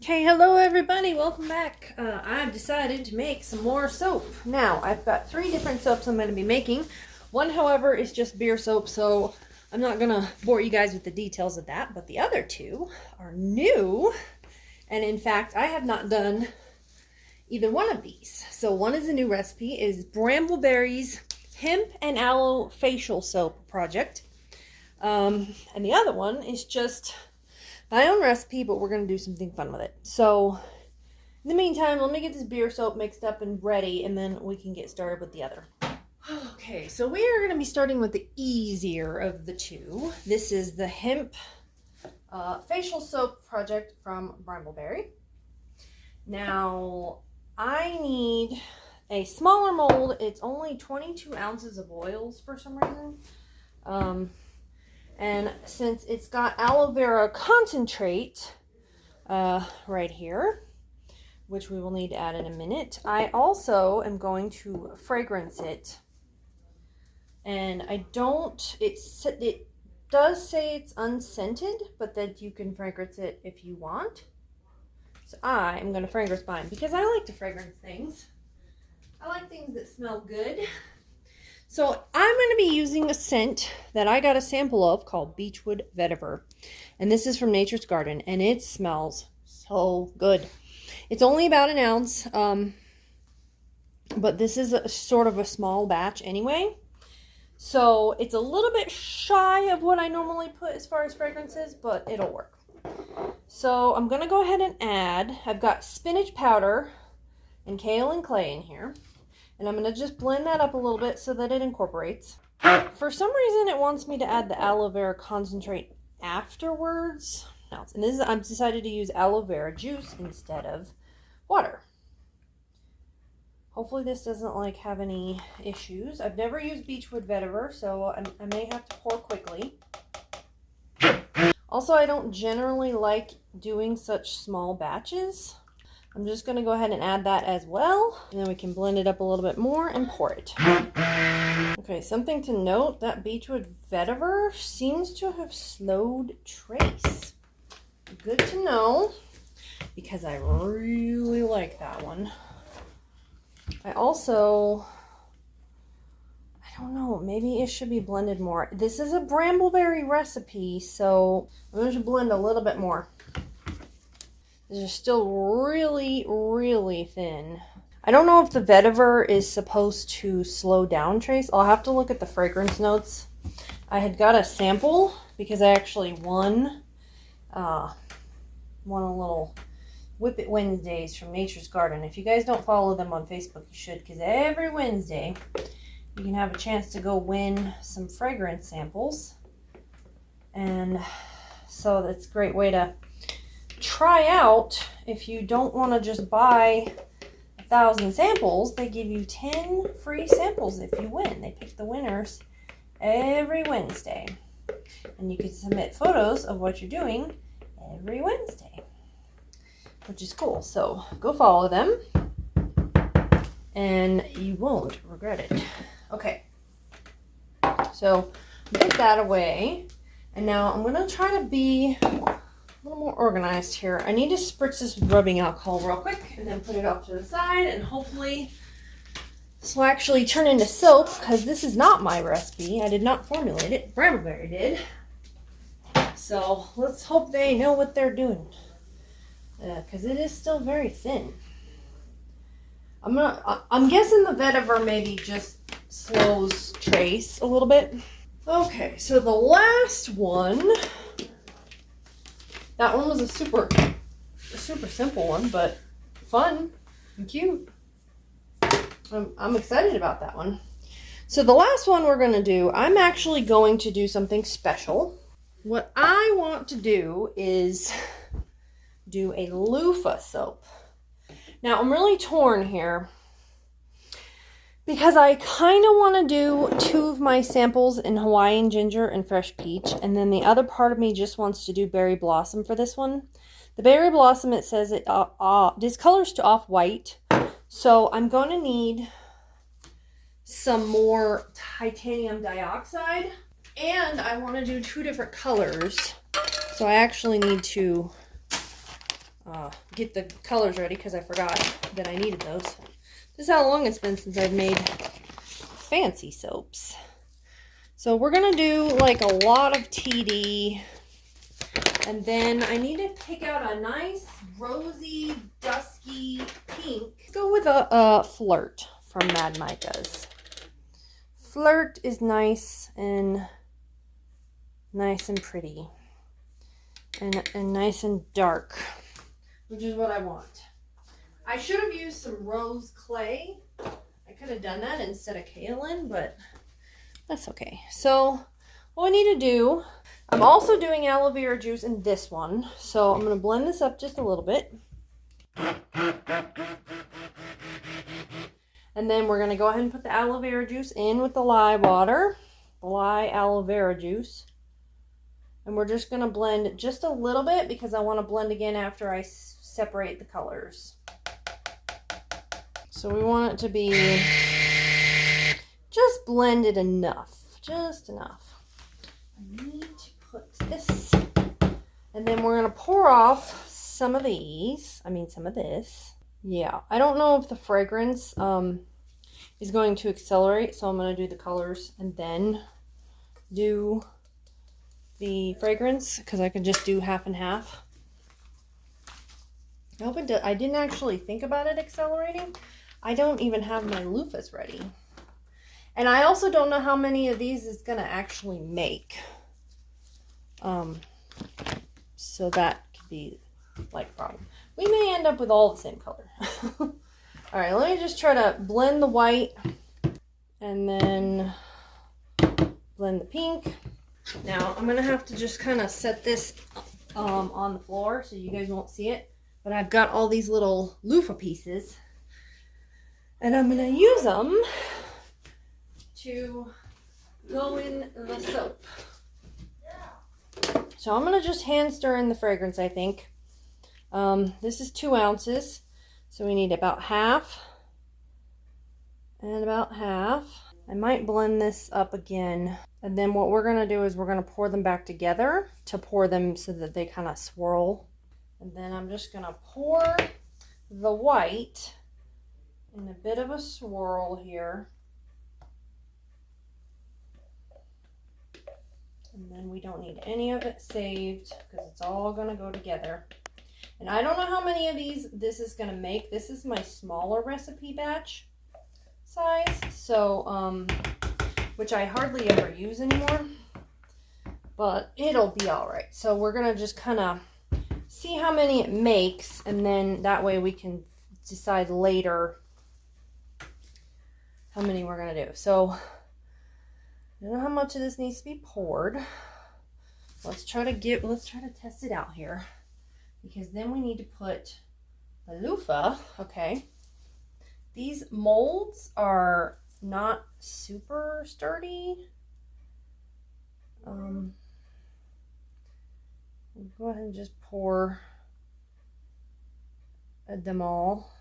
Okay, hello everybody, welcome back. I've decided to make some more soap. Now, I've got 3 different soaps I'm going to be making. One, however, is just beer soap, so I'm not going to bore you guys with the details of that, but the other 2 are new, and in fact, I have not done either one of these. So one is a new recipe, is Brambleberry's Hemp and Aloe Facial Soap project, and the other one is just my own recipe, but we're going to do something fun with it. So, in the meantime, let me get this beer soap mixed up and ready, and then we can get started with the other. Okay, so we are going to be starting with the easier of the 2. This is the Hemp Facial Soap project from Brambleberry. Now, I need a smaller mold. It's only 22 ounces of oils for some reason. And since it's got aloe vera concentrate right here, which we will need to add in a minute, I also am going to fragrance it. And it does say it's unscented, but that you can fragrance it if you want. So I am going to fragrance mine because I like to fragrance things. I like things that smell good. So I'm going to be using a scent that I got a sample of called Beechwood Vetiver. And this is from Nature's Garden, and it smells so good. It's only about an ounce, but this is sort of a small batch anyway. So it's a little bit shy of what I normally put as far as fragrances, but it'll work. So I'm going to go ahead and add, I've got spinach powder and kale and clay in here. And I'm going to just blend that up a little bit so that it incorporates. For some reason, it wants me to add the aloe vera concentrate afterwards. And this is, I've decided to use aloe vera juice instead of water. Hopefully this doesn't have any issues. I've never used Beechwood Vetiver, so I may have to pour quickly. Also, I don't generally like doing such small batches. I'm just going to go ahead and add that as well, and then we can blend it up a little bit more and pour it. Okay, something to note, that Beechwood Vetiver seems to have slowed trace. Good to know, because I really like that one. I don't know, maybe it should be blended more. This is a Brambleberry recipe, so I'm going to blend a little bit more. These are still really, really thin. I don't know if the vetiver is supposed to slow down trace. I'll have to look at the fragrance notes. I had got a sample because I actually won a little Whip It Wednesdays from Nature's Garden. If you guys don't follow them on Facebook, you should, because every Wednesday you can have a chance to go win some fragrance samples. And so that's a great way to try out. If you don't want to just buy 1,000 samples, they give you 10 free samples if you win. They pick the winners every Wednesday, and you can submit photos of what you're doing every Wednesday, which is cool. So go follow them and you won't regret it. Okay, so put that away, and now I'm going to try to be a little more organized here. I need to spritz this with rubbing alcohol real quick and then put it off to the side, and hopefully this will actually turn into soap, because this is not my recipe. I did not formulate it. Brambleberry did. So let's hope they know what they're doing, because it is still very thin. I'm guessing the vetiver maybe just slows trace a little bit. Okay, so the last one, that one was a super simple one, but fun and cute. I'm excited about that one. So the last one we're going to do, I'm actually going to do something special. What I want to do is do a loofah soap. Now, I'm really torn here because I kind of want to do 2 of my samples in Hawaiian ginger and fresh peach, and then the other part of me just wants to do berry blossom for this one. The berry blossom, it says it discolors to off-white, so I'm going to need some more titanium dioxide, and I want to do 2 different colors, so I actually need to get the colors ready because I forgot that I needed those. This is how long it's been since I've made fancy soaps. So we're going to do like a lot of TD. And then I need to pick out a nice rosy, dusky pink. Let's go with a Flirt from Mad Micah's. Flirt is nice and pretty. And nice and dark, which is what I want. I should have used some rose clay. I could have done that instead of kaolin, but that's okay. So what I need to do, I'm also doing aloe vera juice in this one. So I'm going to blend this up just a little bit. And then we're going to go ahead and put the aloe vera juice in with the lye water. Lye aloe vera juice. And we're just going to blend just a little bit because I want to blend again after I separate the colors. So we want it to be just blended enough. Just enough. I need to put this. And then we're going to pour off some of these. Some of this. Yeah. I don't know if the fragrance is going to accelerate. So I'm going to do the colors and then do the fragrance because I could just do half and half. I hope it does. I didn't actually think about it accelerating. I don't even have my loofahs ready. And I also don't know how many of these it's going to actually make. So that could be like a problem. We may end up with all the same color. All right, let me just try to blend the white and then blend the pink. Now, I'm going to have to just kind of set this on the floor so you guys won't see it. But I've got all these little loofah pieces. And I'm going to use them to go in the soap. So I'm going to just hand stir in the fragrance, I think. This is 2 ounces. So we need about half. And about half. I might blend this up again. And then what we're going to do is we're going to pour them back together to pour them so that they kind of swirl. And then I'm just going to pour the white in a bit of a swirl here. And then we don't need any of it saved because it's all going to go together. And I don't know how many of these this is going to make. This is my smaller recipe batch size. So, which I hardly ever use anymore. But it'll be all right. So we're going to just kind of see how many it makes. And then that way we can decide later how many we're going to do. So I don't know how much of this needs to be poured. Let's try to test it out here. Because then we need to put the loofah. Okay. These molds are not super sturdy. We'll go ahead and just pour them all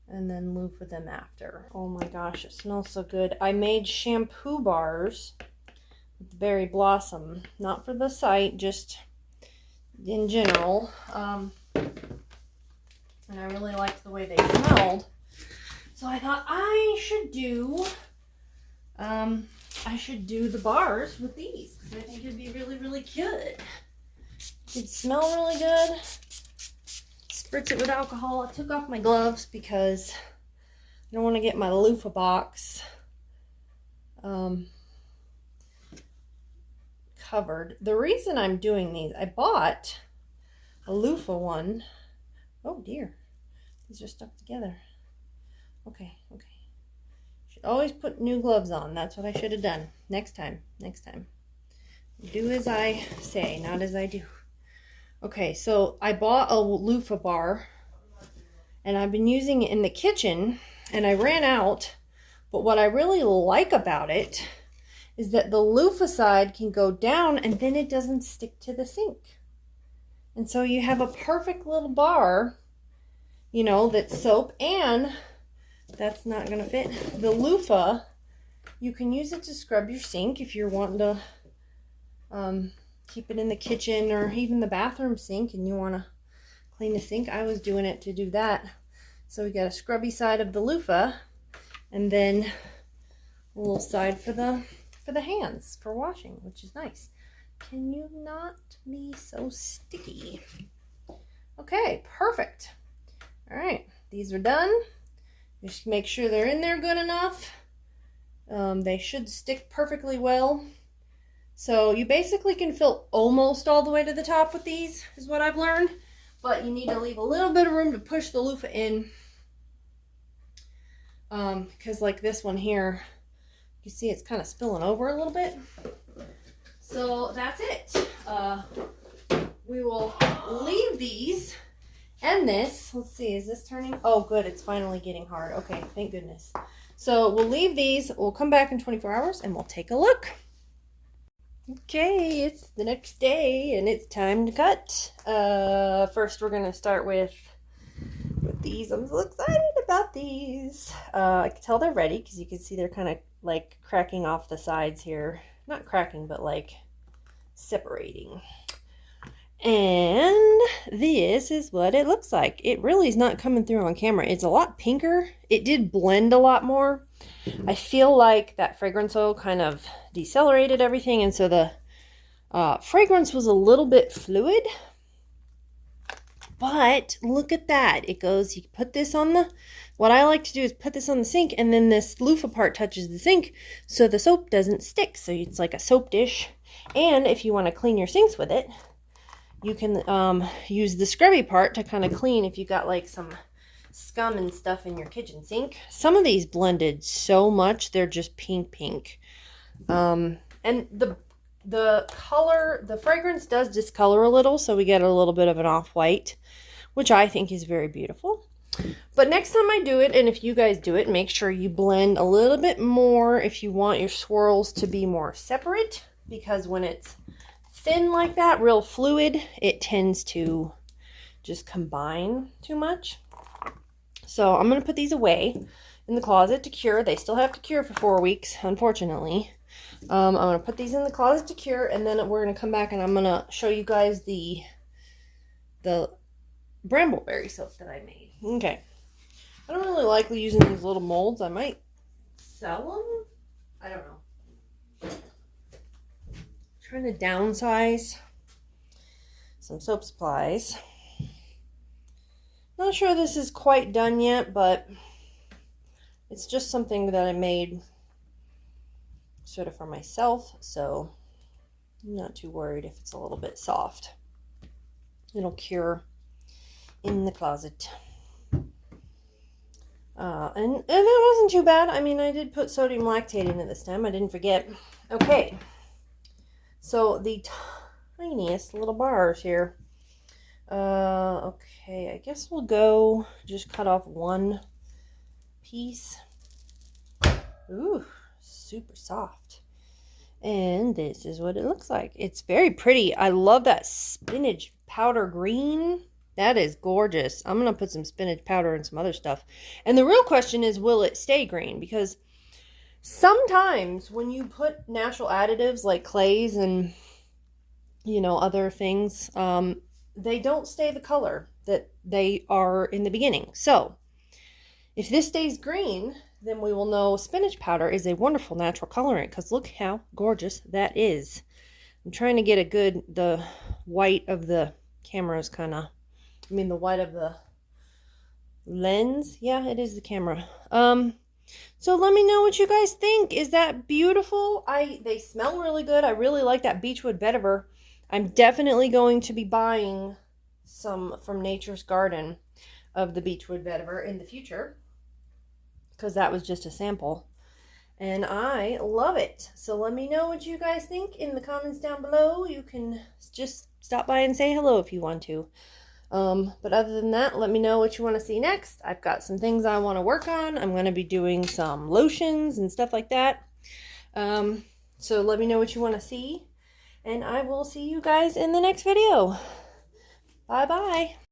and then loofah them after. Oh my gosh, it smells so good. I made shampoo bars with berry blossom, not for the site, just in general. And I really liked the way they smelled. So I thought I should do the bars with these because I think it'd be really, really good. It'd smell really good. Spritz it with alcohol. I took off my gloves because I don't want to get my loofah box covered. The reason I'm doing these, I bought a loofah one. Oh dear, these are stuck together. Okay. Should always put new gloves on. That's what I should have done. Next time. Do as I say, not as I do. Okay, so I bought a loofah bar and I've been using it in the kitchen and I ran out. But what I really like about it is that the loofah side can go down and then it doesn't stick to the sink. And so you have a perfect little bar, you know, that's soap, and that's not going to fit. The loofah, you can use it to scrub your sink if you're wanting to keep it in the kitchen or even the bathroom sink and you want to clean the sink. I was doing it to do that. So we got a scrubby side of the loofah, and then a little side for the hands for washing, which is nice. Can you not be so sticky? Okay, perfect. All right, these are done. Just make sure they're in there good enough. They should stick perfectly well. So you basically can fill almost all the way to the top with these, is what I've learned. But you need to leave a little bit of room to push the loofah in. Because like this one here, you see it's kind of spilling over a little bit. So that's it. We will leave these and this. Let's see, is this turning? Oh, good. It's finally getting hard. Okay, thank goodness. So we'll leave these. We'll come back in 24 hours and we'll take a look. Okay, it's the next day and it's time to cut. First we're going to start with these. I'm so excited about these. I can tell they're ready because you can see they're kind of like cracking off the sides here. Not cracking, but like separating. And this is what it looks like. It really is not coming through on camera. It's a lot pinker. It did blend a lot more. I feel like that fragrance oil kind of decelerated everything, and so the fragrance was a little bit fluid. But look at that. It goes, you put this on the, what I like to do is put this on the sink, and then this loofah part touches the sink so the soap doesn't stick. So it's like a soap dish. And if you want to clean your sinks with it, you can use the scrubby part to kind of clean if you got like some scum and stuff in your kitchen sink. Some of these blended so much, they're just pink. And the color, the fragrance does discolor a little, so we get a little bit of an off-white, which I think is very beautiful. But next time I do it, and if you guys do it, make sure you blend a little bit more if you want your swirls to be more separate, because when it's thin like that, real fluid, it tends to just combine too much. So I'm going to put these away in the closet to cure. They still have to cure for 4 weeks, unfortunately. I'm going to put these in the closet to cure, and then we're going to come back and I'm going to show you guys the Brambleberry soap that I made. Okay. I don't really like using these little molds. I might sell them. I don't know. Trying to downsize some soap supplies. Not sure this is quite done yet, but it's just something that I made sort of for myself, so I'm not too worried if it's a little bit soft. It'll cure in the closet. And that wasn't too bad. I mean, I did put sodium lactate in it this time. I didn't forget. Okay. So the tiniest little bars here. Okay, I guess we'll go just cut off one piece. Ooh, super soft. And this is what it looks like. It's very pretty. I love that spinach powder green. That is gorgeous. I'm going to put some spinach powder and some other stuff. And the real question is, will it stay green? Because sometimes when you put natural additives like clays and, you know, other things, they don't stay the color that they are in the beginning. So if this stays green, then we will know spinach powder is a wonderful natural colorant, because look how gorgeous that is. I'm trying to get a good, the white of the camera is kind of, I mean the white of the lens. Yeah, it is the camera. So let me know what you guys think. Is that beautiful? They smell really good. I really like that beechwood vetiver. I'm definitely going to be buying some from Nature's Garden of the beechwood vetiver in the future, because that was just a sample. And I love it. So let me know what you guys think in the comments down below. You can just stop by and say hello if you want to. But other than that, let me know what you want to see next. I've got some things I want to work on. I'm going to be doing some lotions and stuff like that. So let me know what you want to see. And I will see you guys in the next video. Bye-bye.